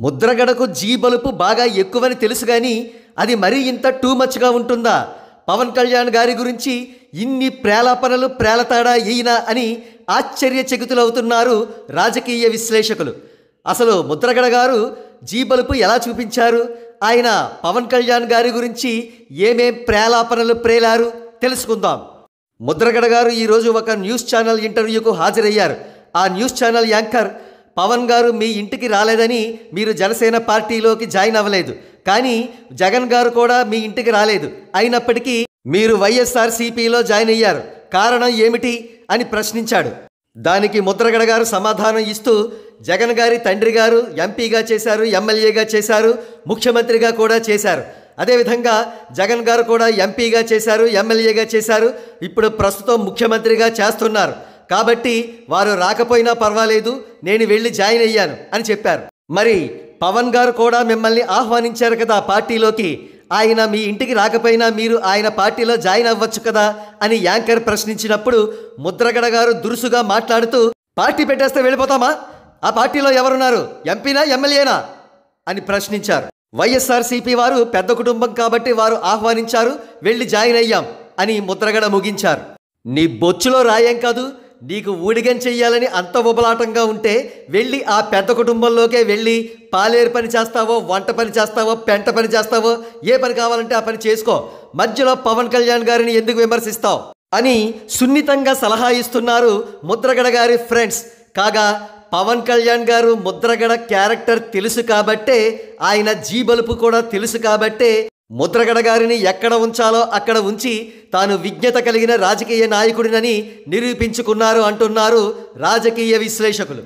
ముద్రగడకు G బలుపు బాగా ఎక్కువని తెలుసు కానీ అది మరీ ఇంత టూ మచ్గా ఉంటుందా? పవన్ కళ్యాణ్ గారి గురించి ఇన్ని ప్రేలాపనలు ప్రేలతాడా ఈయన అని ఆశ్చర్యచకితులవుతున్నారు రాజకీయ విశ్లేషకులు. అసలు ముద్రగడ గారు జీ బలుపు ఎలా చూపించారు? ఆయన పవన్ కళ్యాణ్ గారి గురించి ఏమేం ప్రేలాపనలు ప్రేలారు తెలుసుకుందాం. ముద్రగడ గారు ఈరోజు ఒక న్యూస్ ఛానల్ ఇంటర్వ్యూకు హాజరయ్యారు. ఆ న్యూస్ ఛానల్ యాంకర్, పవన్ గారు మీ ఇంటికి రాలేదని మీరు జనసేన పార్టీలోకి జాయిన్ అవ్వలేదు, కానీ జగన్ గారు కూడా మీ ఇంటికి రాలేదు, అయినప్పటికీ మీరు వైఎస్ఆర్సీపీలో జాయిన్ అయ్యారు, కారణం ఏమిటి అని ప్రశ్నించాడు. దానికి ముద్రగడ గారు సమాధానం ఇస్తూ, జగన్ గారి తండ్రి గారు ఎంపీగా చేశారు, ఎమ్మెల్యేగా చేశారు, ముఖ్యమంత్రిగా కూడా చేశారు. అదేవిధంగా జగన్ గారు కూడా ఎంపీగా చేశారు, ఎమ్మెల్యేగా చేశారు, ఇప్పుడు ప్రస్తుతం ముఖ్యమంత్రిగా చేస్తున్నారు. కాబట్టి వారు రాకపోయినా పర్వాలేదు, నేను వెళ్ళి జాయిన్ అయ్యాను అని చెప్పారు. మరి పవన్ గారు కూడా మిమ్మల్ని ఆహ్వానించారు కదా పార్టీలోకి, ఆయన మీ ఇంటికి రాకపోయినా మీరు ఆయన పార్టీలో జాయిన్ అవ్వచ్చు కదా అని యాంకర్ ప్రశ్నించినప్పుడు ముద్రగడ గారు దురుసుగా మాట్లాడుతూ, పార్టీ పెట్టేస్తే వెళ్ళిపోతామా? ఆ పార్టీలో ఎవరున్నారు? ఎంపీనా ఎమ్మెల్యేనా అని ప్రశ్నించారు. వైఎస్ఆర్సీపీ వారు పెద్ద కుటుంబం కాబట్టి వారు ఆహ్వానించారు, వెళ్ళి జాయిన్ అయ్యాం అని ముద్రగడ ముగించారు. నీ బొచ్చులో రాయం కాదు, నీకు ఊడిగం చెయ్యాలని అంత ఉబలాటంగా ఉంటే వెళ్ళి ఆ పెద్ద కుటుంబంలోకే వెళ్ళి పాలేరు పని చేస్తావో, వంట పని చేస్తావో, పెంట పని చేస్తావో, ఏ పని కావాలంటే ఆ పని చేసుకో, మధ్యలో పవన్ కళ్యాణ్ గారిని ఎందుకు విమర్శిస్తావు అని సున్నితంగా సలహా ఇస్తున్నారు ముద్రగడ గారి ఫ్రెండ్స్. కాగా పవన్ కళ్యాణ్ గారు ముద్రగడ క్యారెక్టర్ తెలుసు కాబట్టే, ఆయన జీ బలుపు కూడా తెలుసు కాబట్టే ముద్రగడ గారిని ఎక్కడ ఉంచాలో అక్కడ ఉంచి తాను విజ్ఞత కలిగిన రాజకీయ నాయకుడినని నిరూపించుకున్నారు అంటున్నారు రాజకీయ విశ్లేషకులు.